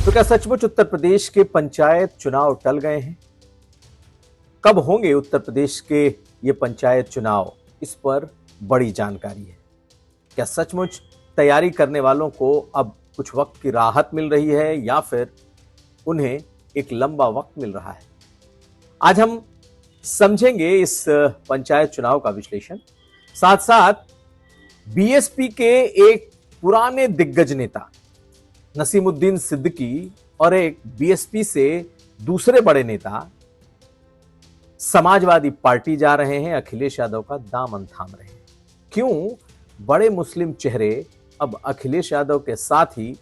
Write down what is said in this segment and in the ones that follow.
तो क्या सचमुच उत्तर प्रदेश के पंचायत चुनाव टल गए हैं? कब होंगे उत्तर प्रदेश के ये पंचायत चुनाव? इस पर बड़ी जानकारी है। क्या सचमुच तैयारी करने वालों को अब कुछ वक्त की राहत मिल रही है या फिर उन्हें एक लंबा वक्त मिल रहा है? आज हम समझेंगे इस पंचायत चुनाव का विश्लेषण। साथ साथ बीएसपी के एक पुराने दिग्गज नेता नसीमुद्दीन सिद्दीकी और एक बीएसपी से दूसरे बड़े नेता समाजवादी पार्टी जा रहे हैं, अखिलेश यादव का दामन थाम रहे हैं। क्यों बड़े मुस्लिम चेहरे अब अखिलेश यादव के साथ ही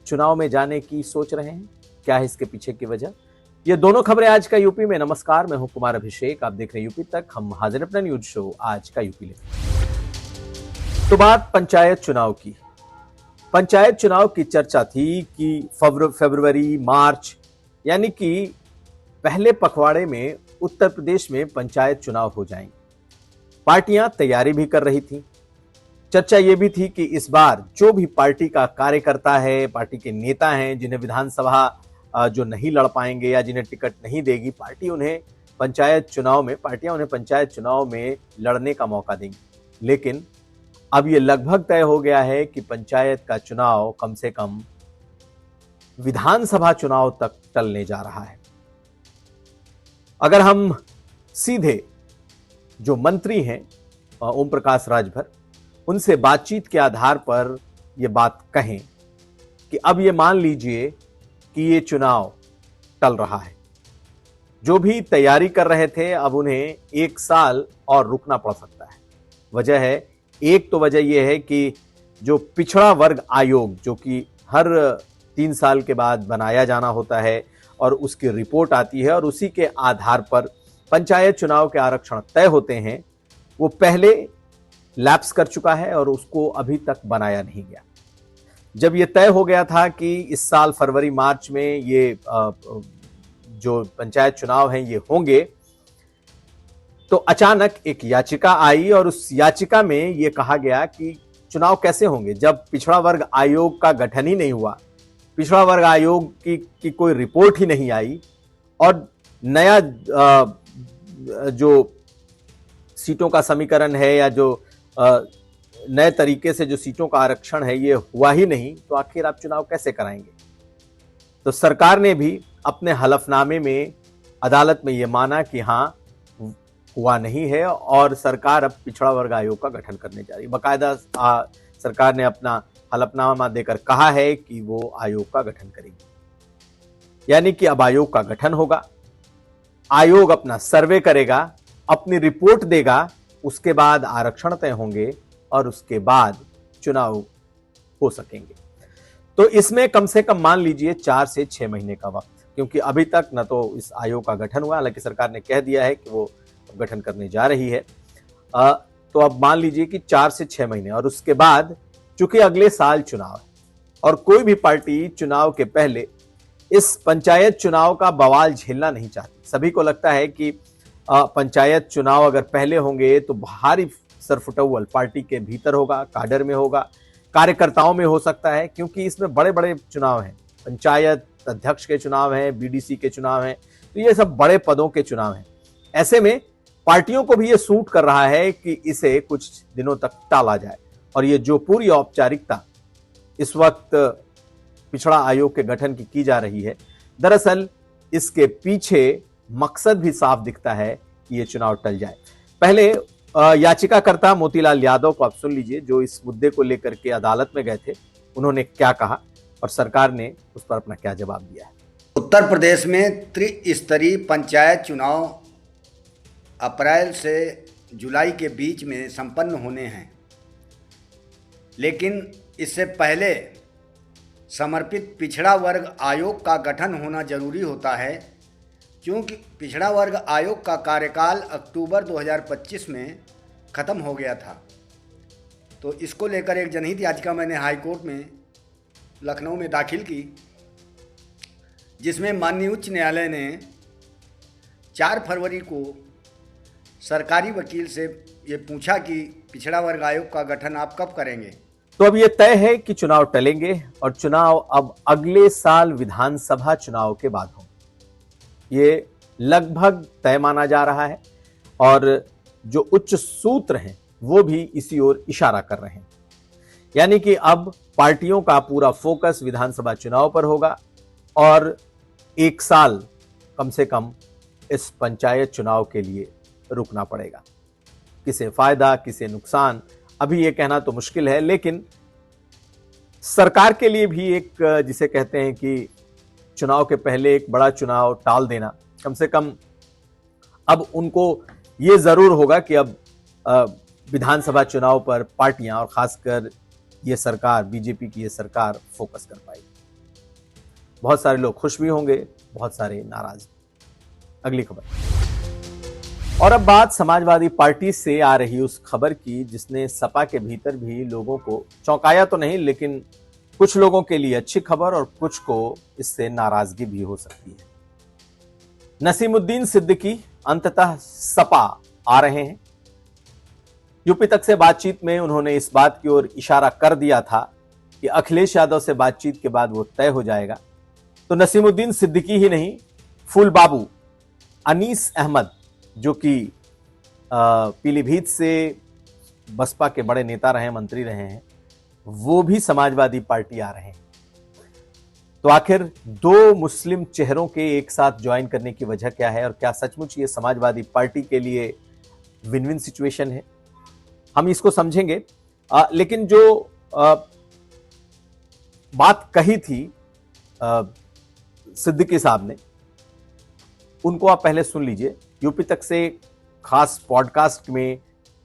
चुनाव में जाने की सोच रहे हैं? क्या है इसके पीछे की वजह? ये दोनों खबरें आज का यूपी में। नमस्कार, मैं हूं कुमार अभिषेक, आप देख रहे हैं यूपी तक। हम हाजिर अपना न्यूज शो आज का यूपी लेकर। तो बात पंचायत चुनाव की। पंचायत चुनाव की चर्चा थी कि फरवरी मार्च यानी कि पहले पखवाड़े में उत्तर प्रदेश में पंचायत चुनाव हो जाएंगे। पार्टियां तैयारी भी कर रही थी। चर्चा यह भी थी कि इस बार जो भी पार्टी का कार्यकर्ता है, पार्टी के नेता हैं, जिन्हें विधानसभा जो नहीं लड़ पाएंगे या जिन्हें टिकट नहीं देगी, पार्टियां उन्हें पंचायत चुनाव में लड़ने का मौका देंगी। लेकिन अब यह लगभग तय हो गया है कि पंचायत का चुनाव कम से कम विधानसभा चुनाव तक टलने जा रहा है। अगर हम सीधे जो मंत्री हैं ओम प्रकाश राजभर, उनसे बातचीत के आधार पर यह बात कहें कि अब यह मान लीजिए कि यह चुनाव टल रहा है। जो भी तैयारी कर रहे थे अब उन्हें 1 साल और रुकना पड़ सकता है। वजह है, एक तो वजह यह है कि जो पिछड़ा वर्ग आयोग, जो कि हर 3 साल के बाद बनाया जाना होता है और उसकी रिपोर्ट आती है और उसी के आधार पर पंचायत चुनाव के आरक्षण तय होते हैं, वो पहले लैप्स कर चुका है और उसको अभी तक बनाया नहीं गया। जब ये तय हो गया था कि इस साल फरवरी मार्च में ये जो पंचायत चुनाव हैं ये होंगे, तो अचानक एक याचिका आई और उस याचिका में यह कहा गया कि चुनाव कैसे होंगे जब पिछड़ा वर्ग आयोग का गठन ही नहीं हुआ, पिछड़ा वर्ग आयोग की कोई रिपोर्ट ही नहीं आई और नया जो सीटों का समीकरण है या जो नए तरीके से जो सीटों का आरक्षण है ये हुआ ही नहीं, तो आखिर आप चुनाव कैसे कराएंगे? तो सरकार ने भी अपने हलफनामे में अदालत में यह माना कि हां, हुआ नहीं है और सरकार अब पिछड़ा वर्ग आयोग का गठन करने जा रही है। बाकायदा सरकार ने अपना हलफनामा देकर कहा है कि वो आयोग का गठन करेगी। यानी कि अब आयोग का गठन होगा, आयोग अपना सर्वे करेगा, अपनी रिपोर्ट देगा, उसके बाद आरक्षण तय होंगे और उसके बाद चुनाव हो सकेंगे। तो इसमें कम से कम मान लीजिए 4 से 6 महीने का वक्त, क्योंकि अभी तक न तो इस आयोग का गठन हुआ, हालांकि सरकार ने कह दिया है कि वो गठन करने जा रही है। तो अब मान लीजिए कि 4 से 6 महीने और उसके बाद चूंकि अगले साल चुनाव है और कोई भी पार्टी चुनाव के पहले इस पंचायत चुनाव का बवाल झेलना नहीं चाहती। सभी को लगता है कि पंचायत चुनाव अगर पहले होंगे तो भारी सरफुटौल पार्टी के भीतर होगा, काडर में होगा, कार्यकर्ताओं में हो सकता है, क्योंकि इसमें बड़े बड़े चुनाव हैं। पंचायत अध्यक्ष के चुनाव हैं, बीडीसी के चुनाव हैं, तो ये सब बड़े पदों के चुनाव हैं। ऐसे में पार्टियों को भी ये सूट कर रहा है कि इसे कुछ दिनों तक टाला जाए और ये जो पूरी औपचारिकता इस वक्त पिछड़ा आयोग के गठन की जा रही है, दरअसल इसके पीछे मकसद भी साफ दिखता है कि ये चुनाव टल जाए। पहले याचिकाकर्ता मोतीलाल यादव को आप सुन लीजिए, जो इस मुद्दे को लेकर के अदालत में गए थे। उन्होंने क्या कहा और सरकार ने उस पर अपना क्या जवाब दिया है। उत्तर प्रदेश में त्रिस्तरीय पंचायत चुनाव अप्रैल से जुलाई के बीच में संपन्न होने हैं, लेकिन इससे पहले समर्पित पिछड़ा वर्ग आयोग का गठन होना जरूरी होता है, क्योंकि पिछड़ा वर्ग आयोग का कार्यकाल अक्टूबर 2025 में ख़त्म हो गया था। तो इसको लेकर एक जनहित याचिका मैंने हाई कोर्ट में लखनऊ में दाखिल की, जिसमें माननीय उच्च न्यायालय ने 4 फरवरी को सरकारी वकील से ये पूछा कि पिछड़ा वर्ग आयोग का गठन आप कब करेंगे। तो अब यह तय है कि चुनाव टलेंगे और चुनाव अब अगले साल विधानसभा चुनाव के बाद होंगे। ये लगभग तय माना जा रहा है और जो उच्च सूत्र हैं वो भी इसी ओर इशारा कर रहे हैं। यानी कि अब पार्टियों का पूरा फोकस विधानसभा चुनाव पर होगा और एक साल कम से कम इस पंचायत चुनाव के लिए रुकना पड़ेगा। किसे फायदा किसे नुकसान अभी ये कहना तो मुश्किल है, लेकिन सरकार के लिए भी एक जिसे कहते हैं कि चुनाव के पहले एक बड़ा चुनाव टाल देना, कम से कम अब उनको ये जरूर होगा कि अब विधानसभा चुनाव पर पार्टियां और खासकर ये सरकार, बीजेपी की ये सरकार फोकस कर पाएगी। बहुत सारे लोग खुश भी होंगे, बहुत सारे नाराज। अगली खबर। और अब बात समाजवादी पार्टी से आ रही उस खबर की जिसने सपा के भीतर भी लोगों को चौंकाया तो नहीं, लेकिन कुछ लोगों के लिए अच्छी खबर और कुछ को इससे नाराजगी भी हो सकती है। नसीमुद्दीन सिद्दीकी अंततः सपा आ रहे हैं। यूपी तक से बातचीत में उन्होंने इस बात की ओर इशारा कर दिया था कि अखिलेश यादव से बातचीत के बाद वो तय हो जाएगा। तो नसीमुद्दीन सिद्दीकी ही नहीं, फूल बाबू अनीस अहमद जो कि पीलीभीत से बसपा के बड़े नेता रहे, मंत्री रहे हैं, वो भी समाजवादी पार्टी आ रहे हैं। तो आखिर दो मुस्लिम चेहरों के एक साथ ज्वाइन करने की वजह क्या है और क्या सचमुच ये समाजवादी पार्टी के लिए विन विन सिचुएशन है, हम इसको समझेंगे। लेकिन जो बात कही थी सिद्दीकी साहब ने, उनको आप पहले सुन लीजिए। यूपी तक से खास पॉडकास्ट में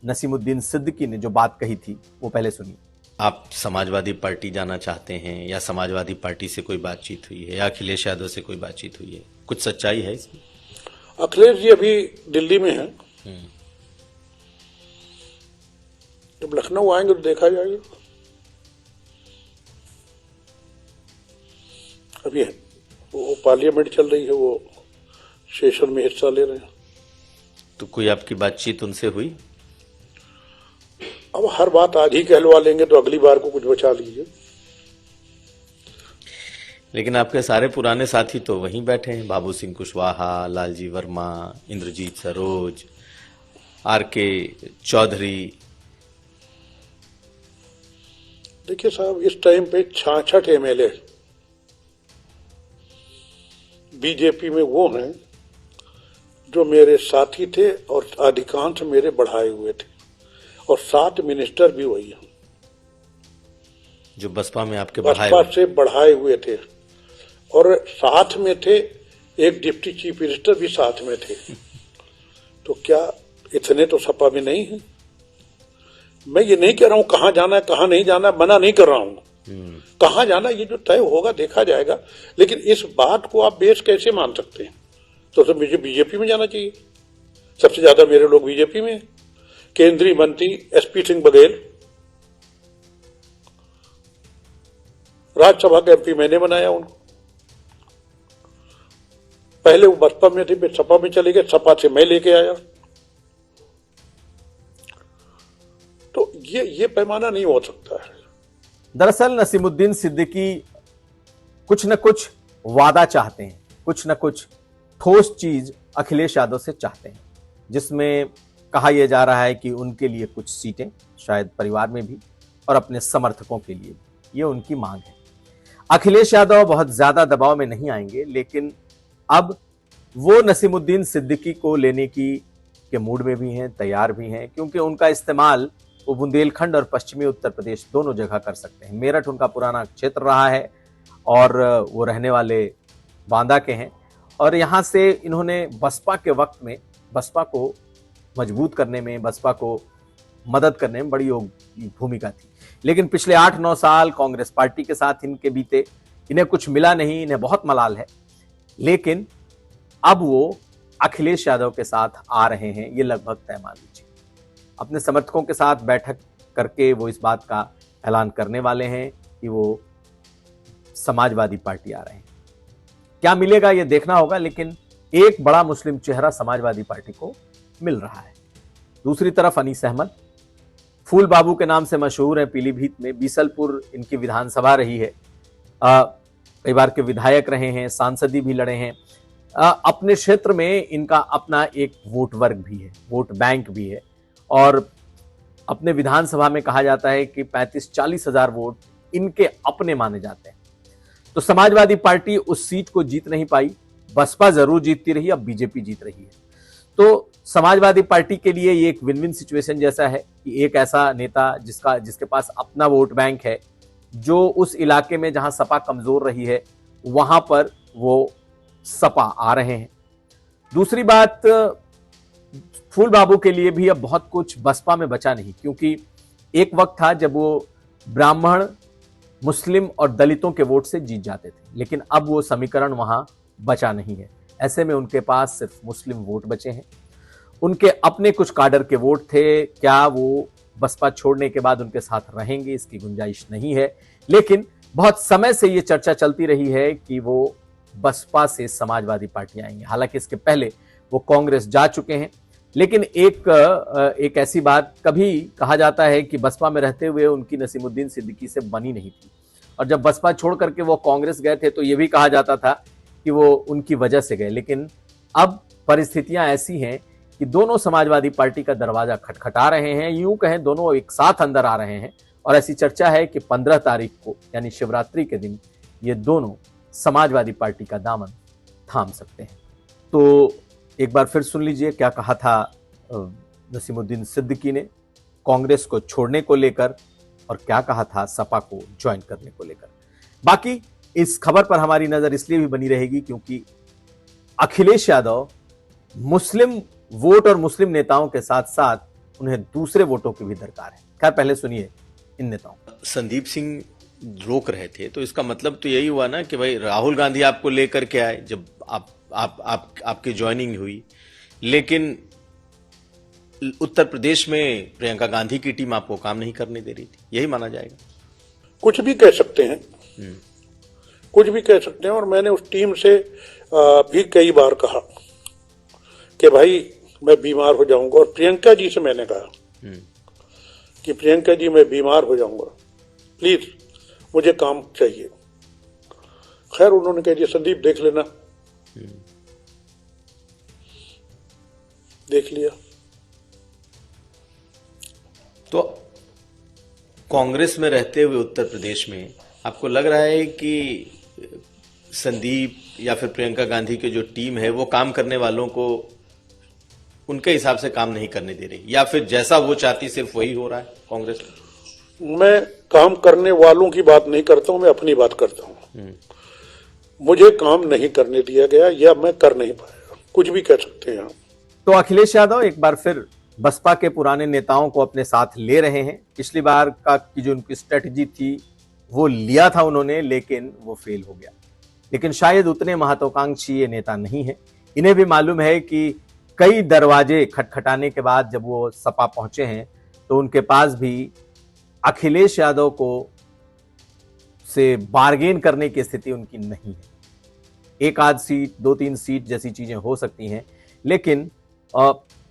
नसीमुद्दीन सिद्दीकी ने जो बात कही थी वो पहले सुनिए। आप समाजवादी पार्टी जाना चाहते हैं या समाजवादी पार्टी से कोई बातचीत हुई है या अखिलेश यादव से कोई बातचीत हुई है, कुछ सच्चाई है इसमें? अखिलेश जी अभी दिल्ली में हैं, जब लखनऊ आएंगे तो देखा जाएगा। अभी वो पार्लियामेंट चल रही है, वो सेशन में हिस्सा ले रहे हैं। तो कोई आपकी बातचीत उनसे हुई? अब हर बात आज ही कहलवा लेंगे तो अगली बार को कुछ बचा लीजिए। लेकिन आपके सारे पुराने साथी तो वहीं बैठे हैं, बाबू सिंह कुशवाहा, लालजी वर्मा, इंद्रजीत सरोज, आर.के. चौधरी। देखिए साहब, इस टाइम पे 66 एमएलए बीजेपी में वो हैं जो मेरे साथी थे और अधिकांश मेरे बढ़ाए हुए थे, और 7 मिनिस्टर भी वही हैं जो बसपा में आपके बसपा से बढ़ाए हुए थे, और साथ में थे एक डिप्टी चीफ मिनिस्टर भी साथ में थे। तो क्या इतने तो सपा में नहीं है? मैं ये नहीं कह रहा हूं कहां जाना है कहां नहीं जाना, मना नहीं कर रहा हूं। कहां जाना ये जो तय होगा देखा जाएगा, लेकिन इस बात को आप बेस कैसे मान सकते हैं? तो मुझे बीजेपी में जाना चाहिए। सबसे ज्यादा मेरे लोग बीजेपी में। केंद्रीय मंत्री एसपी सिंह बघेल, राज्यसभा के एमपी मैंने बनाया उनको। पहले वो बसपा में थे, फिर सपा में चले गए, सपा से मैं लेके आया। तो ये पैमाना नहीं हो सकता है। दरअसल नसीमुद्दीन सिद्दीकी कुछ न कुछ वादा चाहते हैं, कुछ न कुछ ठोस चीज अखिलेश यादव से चाहते हैं, जिसमें कहा यह जा रहा है कि उनके लिए कुछ सीटें, शायद परिवार में भी, और अपने समर्थकों के लिए, ये उनकी मांग है। अखिलेश यादव बहुत ज्यादा दबाव में नहीं आएंगे, लेकिन अब वो नसीमुद्दीन सिद्दीकी को लेने के मूड में भी हैं, तैयार भी हैं, क्योंकि उनका इस्तेमाल वो बुंदेलखंड और पश्चिमी उत्तर प्रदेश दोनों जगह कर सकते हैं। मेरठ उनका पुराना क्षेत्र रहा है और वो रहने वाले बांदा के हैं, और यहाँ से इन्होंने बसपा के वक्त में बसपा को मजबूत करने में, बसपा को मदद करने में बड़ी भूमिका थी। लेकिन पिछले 8-9 साल कांग्रेस पार्टी के साथ इनके बीते, इन्हें कुछ मिला नहीं, इन्हें बहुत मलाल है। लेकिन अब वो अखिलेश यादव के साथ आ रहे हैं, ये लगभग तय मान लीजिए। अपने समर्थकों के साथ बैठक करके वो इस बात का ऐलान करने वाले हैं कि वो समाजवादी पार्टी आ रहे हैं। क्या मिलेगा ये देखना होगा, लेकिन एक बड़ा मुस्लिम चेहरा समाजवादी पार्टी को मिल रहा है। दूसरी तरफ अनीस अहमद, फूल बाबू के नाम से मशहूर है पीलीभीत में। बीसलपुर इनकी विधानसभा रही है, कई बार के विधायक रहे हैं, सांसदी भी लड़े हैं। अपने क्षेत्र में इनका अपना एक वोट वर्ग भी है, वोट बैंक भी है, और अपने विधानसभा में कहा जाता है कि 35-40 हजार वोट इनके अपने माने जाते हैं। तो समाजवादी पार्टी उस सीट को जीत नहीं पाई, बसपा जरूर जीतती रही, अब बीजेपी जीत रही है। तो समाजवादी पार्टी के लिए ये एक विन विन सिचुएशन जैसा है कि एक ऐसा नेता जिसके पास अपना वोट बैंक है, जो उस इलाके में जहां सपा कमजोर रही है वहां पर वो सपा आ रहे हैं। दूसरी बात, फूल बाबू के लिए भी अब बहुत कुछ बसपा में बचा नहीं, क्योंकि एक वक्त था जब वो ब्राह्मण, मुस्लिम और दलितों के वोट से जीत जाते थे, लेकिन अब वो समीकरण वहां बचा नहीं है। ऐसे में उनके पास सिर्फ मुस्लिम वोट बचे हैं। उनके अपने कुछ काडर के वोट थे, क्या वो बसपा छोड़ने के बाद उनके साथ रहेंगे, इसकी गुंजाइश नहीं है। लेकिन बहुत समय से ये चर्चा चलती रही है कि वो बसपा से समाजवादी पार्टी आएंगे। हालांकि इसके पहले वो कांग्रेस जा चुके हैं, लेकिन एक ऐसी बात कभी कहा जाता है कि बसपा में रहते हुए उनकी नसीमुद्दीन सिद्दीकी से बनी नहीं थी, और जब बसपा छोड़ करके वो कांग्रेस गए थे तो ये भी कहा जाता था कि वो उनकी वजह से गए। लेकिन अब परिस्थितियां ऐसी हैं कि दोनों समाजवादी पार्टी का दरवाजा खटखटा रहे हैं, यूं कहें दोनों एक साथ अंदर आ रहे हैं, और ऐसी चर्चा है कि 15 तारीख को यानी शिवरात्रि के दिन ये दोनों समाजवादी पार्टी का दामन थाम सकते हैं। तो एक बार फिर सुन लीजिए क्या कहा था नसीमुद्दीन सिद्दीकी ने कांग्रेस को छोड़ने को लेकर, और क्या कहा था सपा को ज्वाइन करने को लेकर। बाकी इस खबर पर हमारी नजर इसलिए भी बनी रहेगी क्योंकि अखिलेश यादव मुस्लिम वोट और मुस्लिम नेताओं के साथ साथ उन्हें दूसरे वोटों की भी दरकार है। खैर पहले सुनिए इन नेताओं। संदीप सिंह रोक रहे थे तो इसका मतलब तो यही हुआ ना कि भाई राहुल गांधी आपको लेकर के आए जब आपकी ज्वाइनिंग हुई, लेकिन उत्तर प्रदेश में प्रियंका गांधी की टीम आपको काम नहीं करने दे रही थी, यही माना जाएगा। कुछ भी कह सकते हैं, कुछ भी कह सकते हैं। और मैंने उस टीम से भी कई बार कहा कि भाई मैं बीमार हो जाऊंगा, और प्रियंका जी से मैंने कहा कि प्रियंका जी मैं बीमार हो जाऊंगा, प्लीज मुझे काम चाहिए। खैर उन्होंने कह दिया संदीप देख लेना, देख लिया। तो कांग्रेस में रहते हुए उत्तर प्रदेश में आपको लग रहा है कि संदीप या फिर प्रियंका गांधी की जो टीम है वो काम करने वालों को उनके हिसाब से काम नहीं करने दे रही, या फिर जैसा वो चाहती सिर्फ वही हो रहा है कांग्रेस में? मैं काम करने वालों की बात नहीं करता हूं, मैं अपनी बात करता हूं। मुझे काम नहीं करने दिया गया या मैं कर नहीं पाया, कुछ भी कह सकते हैं आप। तो अखिलेश यादव एक बार फिर बसपा के पुराने नेताओं को अपने साथ ले रहे हैं। पिछली बार की जो उनकी स्ट्रेटजी थी वो लिया था उन्होंने, लेकिन वो फेल हो गया। लेकिन शायद उतने महत्वाकांक्षी ये नेता नहीं है। इन्हें भी मालूम है कि कई दरवाजे खटखटाने के बाद जब वो सपा पहुंचे हैं तो उनके पास भी अखिलेश यादव को से बार्गेन करने की स्थिति उनकी नहीं है। एक आध सीट, 2-3 सीट जैसी चीजें हो सकती हैं, लेकिन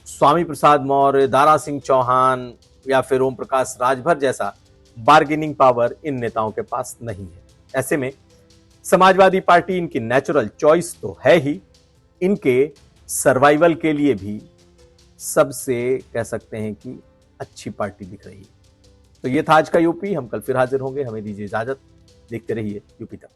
स्वामी प्रसाद मौर्य, दारा सिंह चौहान या फिर ओम प्रकाश राजभर जैसा बार्गेनिंग पावर इन नेताओं के पास नहीं है। ऐसे में समाजवादी पार्टी इनकी नेचुरल चॉइस तो है ही, इनके सर्वाइवल के लिए भी सबसे कह सकते हैं कि अच्छी पार्टी दिख रही है। तो ये था आज का यूपी। हम कल फिर हाजिर होंगे, हमें दीजिए इजाजत। देखते रहिए यूपी तक।